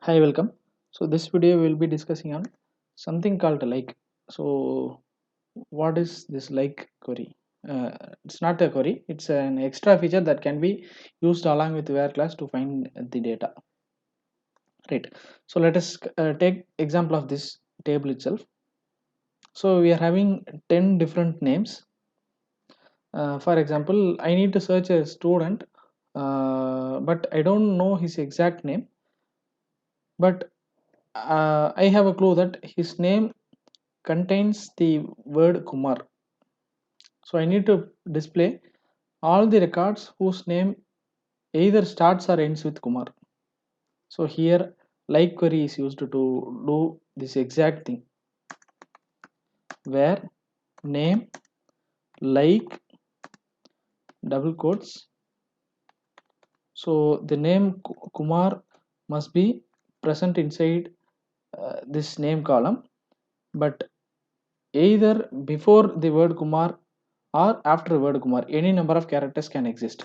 Hi, welcome. So this video we will be discussing on something called like. So what is this like query? It's not a query. It's an extra feature that can be used along with where class to find the data. Right. So let us take example of this table itself. So we are having 10 different names. For example, I need to search a student, but I don't know his exact name. But I have a clue that his name contains the word Kumar. So I need to display all the records whose name either starts or ends with Kumar. So here like query is used to do this exact thing, where name like double quotes. So the name Kumar must be present inside this name column, but either before the word Kumar or after the word Kumar, any number of characters can exist.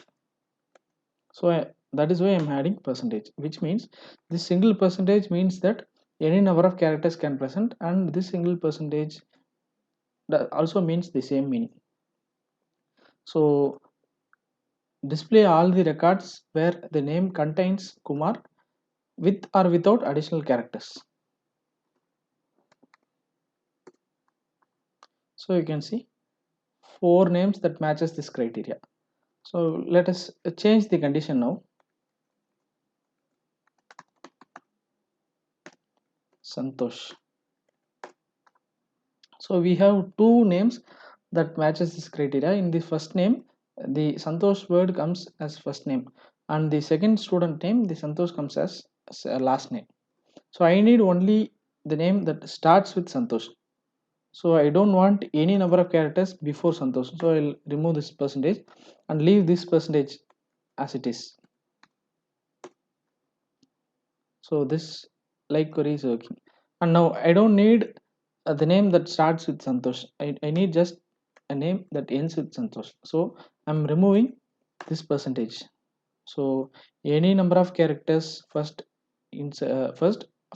So that is why I'm adding percentage, which means this single percentage means that any number of characters can present, and this single percentage that also means the same meaning. So display all the records where the name contains Kumar with or without additional characters. So you can see 4 names that matches this criteria. So let us change the condition now. Santosh. So we have 2 names that matches this criteria. In the first name, the Santosh word comes as first name, and the second student name, the Santosh comes as a last name. So I need only the name that starts with Santosh. So I don't want any number of characters before Santosh. So I'll remove this percentage and leave this percentage as it is. So this like query is working. And now I don't need the name that starts with Santosh. I need just a name that ends with Santosh. So I'm removing this percentage. So any number of characters first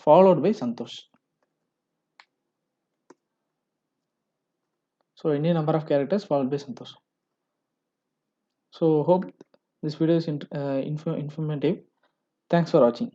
followed by Santosh. So any number of characters followed by Santosh. So hope this video is informative. Thanks for watching.